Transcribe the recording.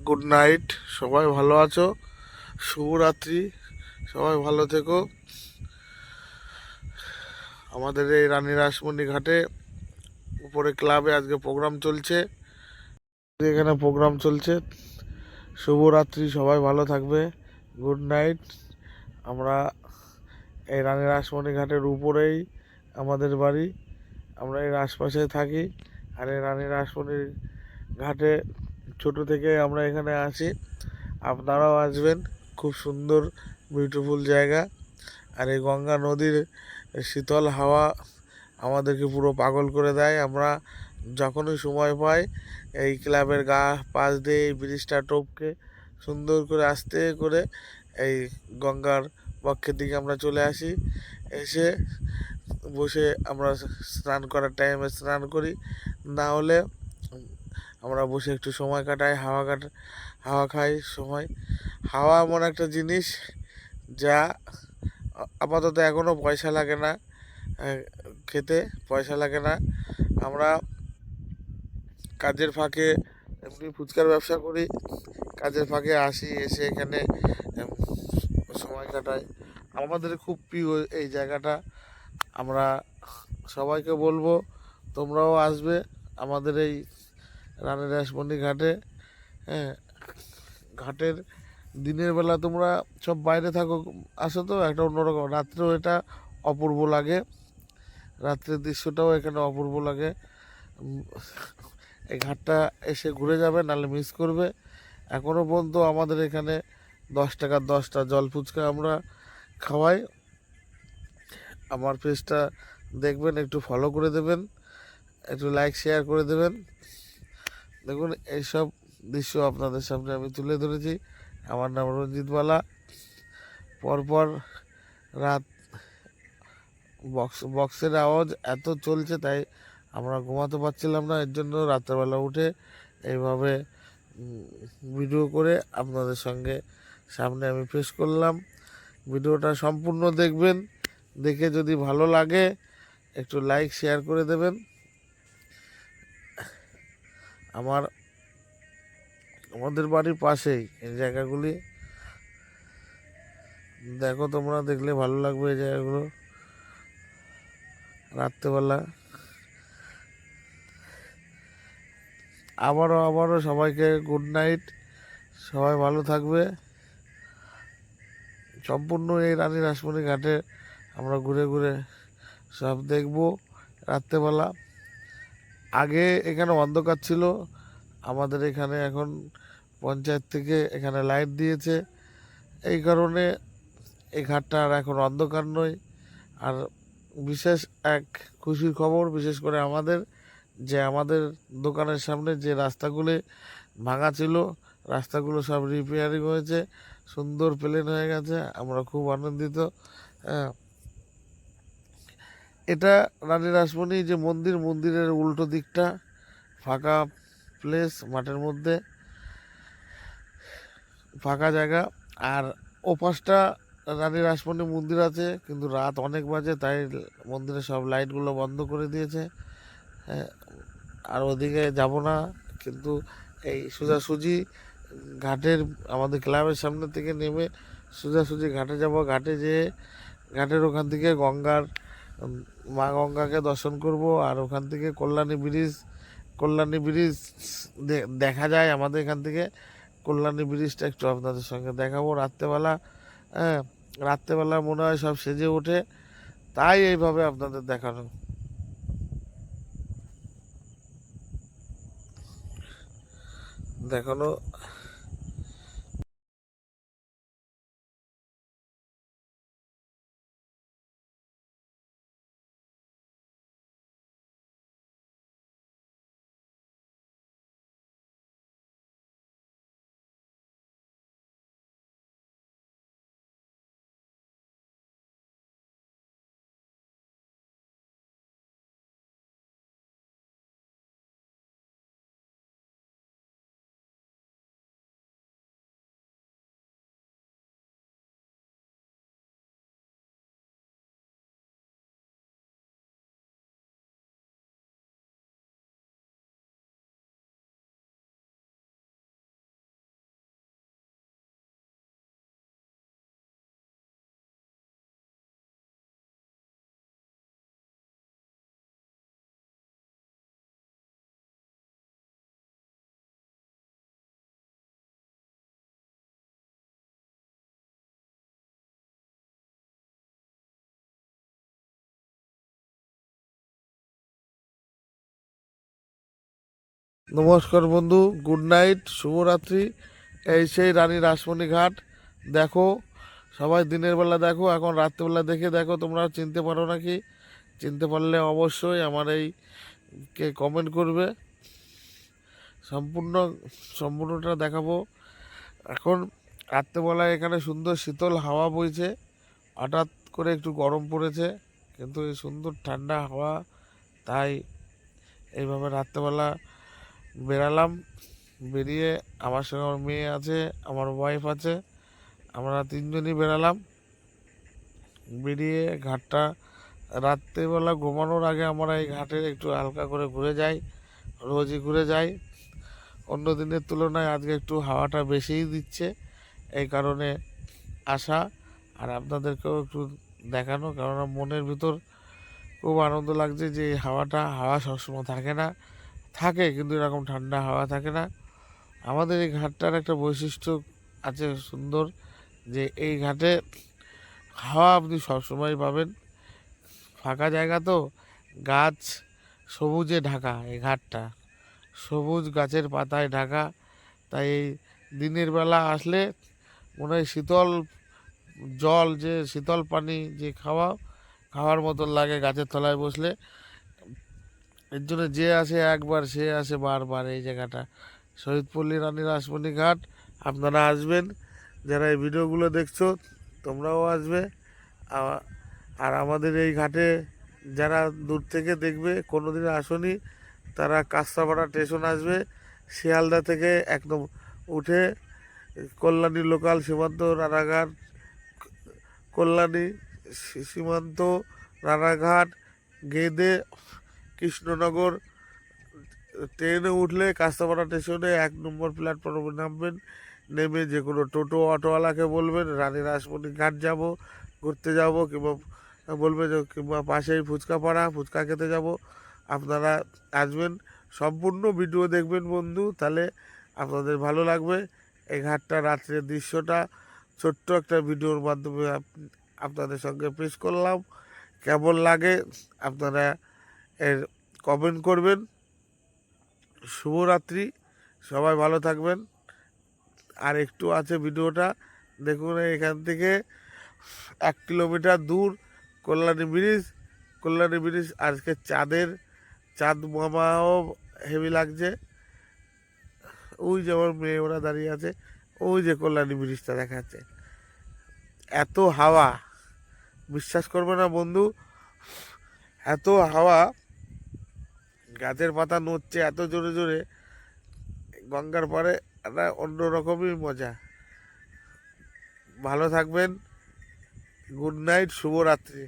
Good night. সবাই ভালো আছো? শুভরাত্রি। সবাই ভালো থেকো। আমাদের এই রানী রাসমণি ঘাটে উপরে ক্লাবে আজকে প্রোগ্রাম চলছে। এখানে প্রোগ্রাম চলছে। শুভরাত্রি, সবাই ভালো থাকবে। Good night. আমরা এই রানী রাসমণি ঘাটের উপরেই আমাদের বাড়ি। আমরা এর আশপাশে থাকি। আর এই রানী রাসমণির ঘাটে ছোট থেকে আমরা এখানে আসি। আপনারাও আসবেন। খুব সুন্দর বিউটিফুল জায়গা। আর এই গঙ্গা নদীর শীতল হাওয়া আমাদেরকে পুরো পাগল করে দেয়। আমরা যখনই সময় পাই এই ক্লাবের পাশ দিয়ে এই ব্রিজটা টপকে সুন্দর করে আস্তে করে এই গঙ্গার বক্ষের দিকে আমরা চলে আসি। এসে বসে আমরা স্নান করার টাইমে স্নান করি, না হলে আমরা বসে একটু সময় কাটাই, হাওয়া খাই। হাওয়া এমন একটা জিনিস যা আপাতত এখনও পয়সা লাগে না, খেতে পয়সা লাগে না। আমরা কাজের ফাঁকে এমনি ফুচকার ব্যবসা করি, কাজের ফাঁকে আসি, এসে এখানে সময় কাটাই। আমাদের খুব প্রিয় এই জায়গাটা। আমরা সবাইকে বলবো তোমরাও আসবে আমাদের এই রানী রাসমণি ঘাটে। হ্যাঁ, ঘাটের দিনের বেলা তোমরা সব বাইরে থাকো, আসো তো একটা অন্যরকম। রাত্রেও এটা অপূর্ব লাগে, রাত্রের দৃশ্যটাও এখানে অপূর্ব লাগে। এই ঘাটটা এসে ঘুরে যাবে, নাহলে মিস করবে। এখনও পর্যন্ত আমাদের এখানে 10 টাকার 10টা জল ফুচকা আমরা খাওয়াই। আমার পেজটা দেখবেন, একটু ফলো করে দেবেন, একটু লাইক শেয়ার করে দেবেন। দেখুন, এইসব দৃশ্য আপনাদের সামনে আমি তুলে ধরেছি। আমার নাম রঞ্জিত বালা। পরপর রাত বক্সের আওয়াজ এত চলছে, তাই আমরা ঘুমাতে পারছিলাম না। এর জন্য রাত্রেবেলা উঠে এইভাবে ভিডিও করে আপনাদের সামনে আমি পেশ করলাম। ভিডিওটা সম্পূর্ণ দেখবেন, দেখে যদি ভালো লাগে একটু লাইক শেয়ার করে দেবেন। আমাদের বাড়ির পাশেই এই জায়গাগুলি। দেখো, তোমরা দেখলে ভালো লাগবে এই জায়গাগুলো রাত্রেবেলা। আবারও সবাইকে গুড নাইট। সবাই ভালো থাকবে। সম্পূর্ণ এই রানী রাসমণি ঘাটে আমরা ঘুরে ঘুরে সব দেখব রাত্রেবেলা। আগে এখানে অন্ধকার ছিল, আমাদের এখানে এখন পঞ্চায়েত থেকে এখানে লাইট দিয়েছে। এই কারণে এই ঘাটটা আর এখন অন্ধকার নয়। আর বিশেষ এক খুশির খবর, বিশেষ করে আমাদের দোকানের সামনে যে রাস্তাগুলি ভাঙা ছিল, রাস্তাগুলো সব রিপেয়ারিং হয়েছে, সুন্দর প্লেন হয়ে গেছে। আমরা খুব আনন্দিত। হ্যাঁ, এটা রানী রাসমণি যে মন্দিরের উল্টো দিকটা ফাঁকা প্লেস, মাঠের মধ্যে ফাঁকা জায়গা। আর ওপাশটা রানী রাসমণি মন্দির আছে, কিন্তু রাত অনেক বাজে, তাই মন্দিরের সব লাইটগুলো বন্ধ করে দিয়েছে। হ্যাঁ, আর ওদিকে যাব না। কিন্তু এই সোজাসুজি ঘাটের, আমাদের ক্লাবের সামনে থেকে নেমে সোজাসুজি ঘাটে যাব। ঘাটে যেয়ে ঘাটের ওখান থেকে মা গঙ্গাকে দর্শন করব। আর ওখান থেকে কল্যাণী ব্রিজ দেখা যায় আমাদের এখান থেকে। কল্যাণী ব্রিজটা একটু আপনাদের সঙ্গে দেখাবো রাত্রেবেলা। হ্যাঁ, রাত্রেবেলা মনে হয় সব সেজে ওঠে, তাই এইভাবে আপনাদের দেখানো। নমস্কার বন্ধু, গুড নাইট, শুভরাত্রি। এই সেই রানী রাসমণি ঘাট। দেখো, সবাই দিনের বেলা দেখো, এখন রাত্রিবেলা দেখে দেখো তোমরা চিনতে পারো নাকি। চিনতে পারলে অবশ্যই আমার এই কে কমেন্ট করবে। সম্পূর্ণ সম্পূর্ণটা দেখাবো। এখন রাত্রেবেলায় এখানে সুন্দর শীতল হাওয়া বইছে, হঠাৎ করে একটু গরম পড়েছে, কিন্তু এই সুন্দর ঠান্ডা হাওয়া, তাই এইভাবে রাত্রেবেলা বেরালাম। বেরিয়ে আমার সঙ্গে আমার মেয়ে আছে, আমার ওয়াইফ আছে, আমরা তিনজনই বেরালাম। বেরিয়ে ঘাটটা রাত্রেবেলা ঘুমানোর আগে আমরা এই ঘাটে একটু হালকা করে ঘুরে যাই, রোজই ঘুরে যাই। অন্য দিনের তুলনায় আজকে একটু হাওয়াটা বেশিই দিচ্ছে, এই কারণে আসা আর আপনাদেরকেও একটু দেখানো। কেননা মনের ভিতর খুব আনন্দ লাগছে যে এই হাওয়া সবসময় থাকে না, থাকে কিন্তু এরকম ঠান্ডা হাওয়া থাকে না। আমাদের এই ঘাটটার একটা বৈশিষ্ট্য আছে সুন্দর, যে এই ঘাটে হাওয়া আপনি সবসময় পাবেন। ফাঁকা জায়গা তো, গাছ সবুজে ঢাকা, এই ঘাটটা সবুজ গাছের পাতায় ঢাকা। তাই এই দিনের বেলা আসলে মনে হয় শীতল জল, যে শীতল পানি যে খাওয়ার মতন লাগে গাছের তলায় বসলে। এর জন্য যে আসে একবার সে আসে বারবার। এই জায়গাটা শহীদপল্লী রানী রাসমণি ঘাট, আপনারা আসবেন। যারা এই ভিডিওগুলো দেখছো তোমরাও আসবে। আ- আর আমাদের এই ঘাটে যারা দূর থেকে দেখবে, কোনোদিন আসনি, তারা কাঁচরাপাড়া স্টেশন আসবে। শিয়ালদা থেকে একদম উঠে কল্যাণী লোকাল, সীমান্ত রানাঘাট, কল্যাণী সীমান্ত রানাঘাট, গেদে, কৃষ্ণনগর ট্রেনে উঠলে কাঁচরাপাড়া স্টেশনে 1 নম্বর প্ল্যাটফর্মে নামবেন। নেমে যে কোনো টোটো অটোওয়ালাকে বলবেন রানী রাসমণি ঘাট যাব, ঘুরতে যাব, কিংবা বলবে যে কিংবা পাশেই ফুচকা খেতে যাব। আপনারা আসবেন, সম্পূর্ণ ভিডিও দেখবেন বন্ধু, তাহলে আপনাদের ভালো লাগবে। এই ঘাটটা রাত্রের দৃশ্যটা ছোট্ট একটা ভিডিওর মাধ্যমে আপনাদের সঙ্গে পেশ করলাম। কেমন লাগে আপনারা এর কমেন্ট করবেন। শুভরাত্রি, সবাই ভালো থাকবেন। আর একটু আছে ভিডিওটা দেখুন। এখান থেকে 1 কিলোমিটার দূর কল্যাণী ব্রিজ আজকে চাঁদ মামাও হেভি লাগছে। ওই যে আমার মেয়ে ওরা দাঁড়িয়ে আছে, ওই যে কল্যাণী ব্রিজটা দেখাচ্ছে। এত হাওয়া, বিশ্বাস করবে না বন্ধু, এত হাওয়া, গাছের পাতা নড়ছে এত জোরে জোরে। গঙ্গার পরে একটা অন্যরকমই মজা। ভালো থাকবেন, গুড নাইট, শুভরাত্রি।